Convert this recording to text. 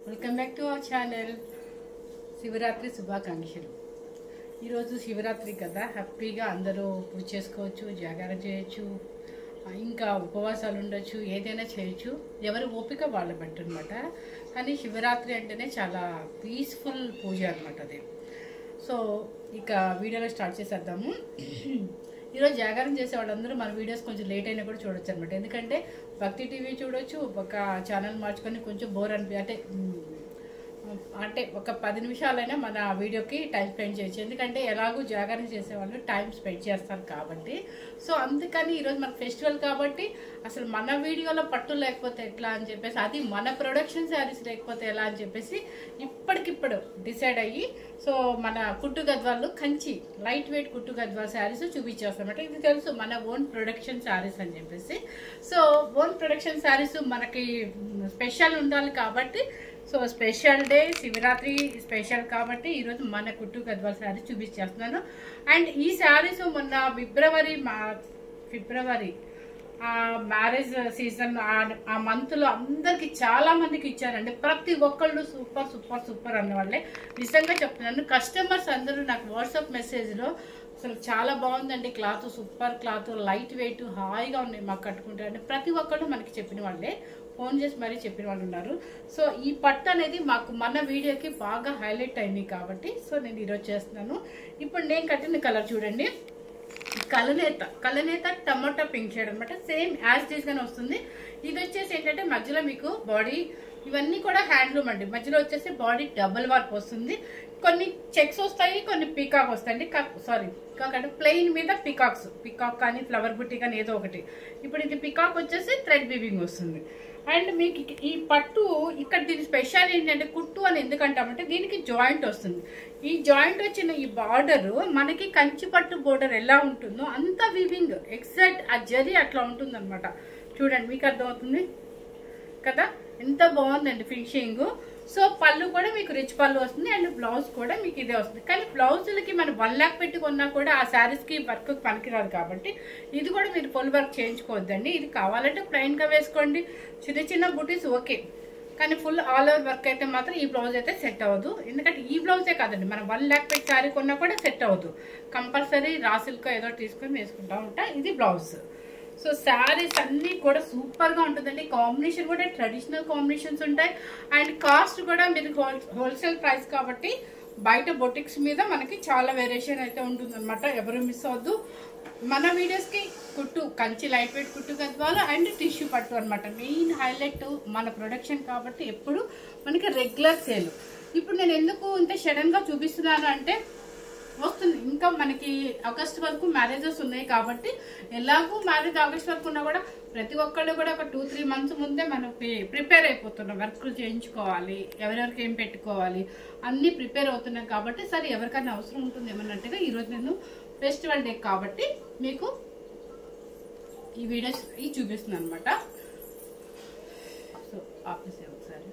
Welcome back to our channel. Shivaratri శుభాకాంక్షలు. ఈరోజు శివరాత్రి కదా, హ్యాపీగా అందరూ పూజ చేసుకోవచ్చు, జాగారం చేయొచ్చు, ఇంకా ఉపవాసాలు ఉండొచ్చు, ఏదైనా చేయొచ్చు. ఎవరి ఓపిక వాళ్ళ బట్టి అనమాట. కానీ శివరాత్రి అంటేనే చాలా పీస్ఫుల్ పూజ అనమాట అది. సో ఇక వీడియోలో స్టార్ట్ చేసేద్దాము. ఈరోజు జాగారం చేసే వాళ్ళందరూ మన వీడియోస్ కొంచెం లేట్ అయినా కూడా చూడొచ్చు అనమాట. ఎందుకంటే భక్తి టీవీ చూడొచ్చు, ఒక ఛానల్ మార్చుకొని కొంచెం బోర్ అంటే ఒక 10 నిమిషాలైనా మన వీడియోకి టైం స్పెండ్ చేయొచ్చు. ఎందుకంటే ఎలాగూ జాగారం చేసేవాళ్ళు టైం స్పెండ్ చేస్తారు కాబట్టి. సో అందుకని ఈరోజు మన ఫెస్టివల్ కాబట్టి అసలు మన వీడియోలో పట్టు లేకపోతే ఎట్లా అని చెప్పేసి, అది మన ప్రొడక్షన్ శారీస్ లేకపోతే ఎలా అని చెప్పేసి ఇప్పటికిప్పుడు డిసైడ్ అయ్యి, సో మన కుట్టు గద్వాళ్ళు కంచి లైట్ వెయిట్ కుట్టు గద్వాల్ శారీస్ చూపించేస్తామంట. ఇది తెలుసు, మన ఓన్ ప్రొడక్షన్ శారీస్ అని చెప్పేసి. సో ఓన్ ప్రొడక్షన్ శారీస్ మనకి స్పెషల్ ఉండాలి కాబట్టి, so special day Shivaratri special కాబట్టి ఈరోజు మన కుట్టు గద్వాల్ శారీస్ చూపించేస్తున్నాను. అండ్ ఈ శారీస్ మొన్న ఫిబ్రవరి మ్యారేజ్ సీజన్ ఆ మంత్లో అందరికి చాలా మందికి ఇచ్చారండి. ప్రతి ఒక్కళ్ళు సూపర్ సూపర్ సూపర్ అన్న వాళ్ళే. నిజంగా చెప్తున్నాను, కస్టమర్స్ అందరూ నాకు వాట్సాప్ మెసేజ్లో అసలు చాలా బాగుందండి, cloth super cloth, light weight, హాయిగా ఉన్నాయి మాకు కట్టుకుంటారండి. ప్రతి ఒక్కళ్ళు మనకి చెప్పిన వాళ్ళే, ఫోన్ చేసి మరీ చెప్పిన వాళ్ళు ఉన్నారు. సో ఈ పట్టు అనేది మాకు మన వీడియోకి బాగా హైలైట్ అయింది కాబట్టి సో నేను ఈరోజు చేస్తున్నాను. ఇప్పుడు నేను కట్టిన కలర్ చూడండి, కలనేత టమాటా పింక్ షేడ్ అనమాట. సేమ్ యాజ్ డీస్ గానే వస్తుంది. ఇది వచ్చేసి ఏంటంటే మధ్యలో మీకు బాడీ ఇవన్నీ కూడా హ్యాండ్లూమ్ అండి. మధ్యలో వచ్చేసి బాడీ డబుల్ వర్క్ వస్తుంది. కొన్ని చెక్స్ వస్తాయి, కొన్ని పీకాక్ వస్తాయండి. సారీ పీకాక్ అంటే ప్లెయిన్ మీద పీకాక్ కానీ ఫ్లవర్ బుట్టి కానీ ఏదో ఒకటి. ఇప్పుడు ఇది పీకాక్ వచ్చేసి థ్రెడ్ వీవింగ్ వస్తుంది. అండ్ మీకు ఈ పట్టు ఇక్కడ దీని స్పెషల్ ఏంటంటే, కుట్టు అని ఎందుకంటామంటే దీనికి జాయింట్ వస్తుంది. ఈ జాయింట్ వచ్చిన ఈ బార్డర్ మనకి కంచి పట్టు బోర్డర్ ఎలా ఉంటుందో అంత వీవింగ్ ఎగ్జాక్ట్ ఆ జరీ అట్లా ఉంటుంది అనమాట. చూడండి, మీకు అర్థమవుతుంది కదా, ఎంత బాగుందండి ఫినిషింగ్. సో పళ్ళు కూడా మీకు రిచ్ పళ్ళు వస్తుంది అండ్ బ్లౌజ్ కూడా మీకు ఇదే వస్తుంది. కానీ బ్లౌజులకి మనం 1 lakh పెట్టి కొన్నా కూడా ఆ శారీస్కి వర్క్ పనికిరాదు కాబట్టి ఇది కూడా మీరు ఫుల్ వర్క్ చేయించుకోవద్దండి. ఇది కావాలంటే ప్లెయిన్గా వేసుకోండి, చిన్న చిన్న బుటీస్ ఓకే. కానీ ఫుల్ ఆల్ ఓవర్ వర్క్ అయితే మాత్రం ఈ బ్లౌజ్ అయితే సెట్ అవ్వదు. ఎందుకంటే ఈ బ్లౌజే కాదండి, మనం 1 lakh పెట్టి శారీ కొన్నా కూడా సెట్ అవ్వదు. కంపల్సరీ రా సిల్క్ ఏదో తీసుకొని వేసుకుంటా ఉంటా. ఇది బ్లౌజ్. సో శారీస్ అన్నీ కూడా సూపర్గా ఉంటుందండి. కాంబినేషన్ కూడా ట్రెడిషనల్ కాంబినేషన్స్ ఉంటాయి. అండ్ కాస్ట్ కూడా మీరు హోల్సేల్ ప్రైస్ కాబట్టి బయట బొటిక్స్ మీద మనకి చాలా వేరియేషన్ అయితే ఉంటుందన్నమాట. ఎవరు మిస్ అవ్వద్దు. మన వీడియోస్కి కుట్టు కంచి లైట్ వెయిట్ కుట్టు గద్వాలు అండ్ టిష్యూ పట్టు అనమాట మెయిన్ హైలైట్ మన ప్రొడక్షన్ కాబట్టి ఎప్పుడు మనకి రెగ్యులర్ సేల్. ఇప్పుడు నేను ఎందుకు ఇంత సడన్గా చూపిస్తున్నాను అంటే, వస్తుంది ఇంకా మనకి ఆగస్ట్ వరకు మ్యారేజెస్ ఉన్నాయి కాబట్టి ఎలాగూ మ్యారేజ్ ఆగస్ట్ వరకు ఉన్నా కూడా ప్రతి ఒక్కళ్ళు కూడా ఒక 2-3 months ముందే మనం ప్రిపేర్ అయిపోతున్నాం. వర్క్లు చేయించుకోవాలి, ఎవరెవరికి ఏం పెట్టుకోవాలి అన్నీ ప్రిపేర్ అవుతున్నాం కాబట్టి సరే ఎవరికైనా అవసరం ఉంటుంది ఏమన్నట్టుగా ఈరోజు నేను ఫెస్టివల్ డే కాబట్టి మీకు ఈ వీడియోస్ చూపిస్తున్నాను అనమాట. సో ఆఫీస్ ఒకసారి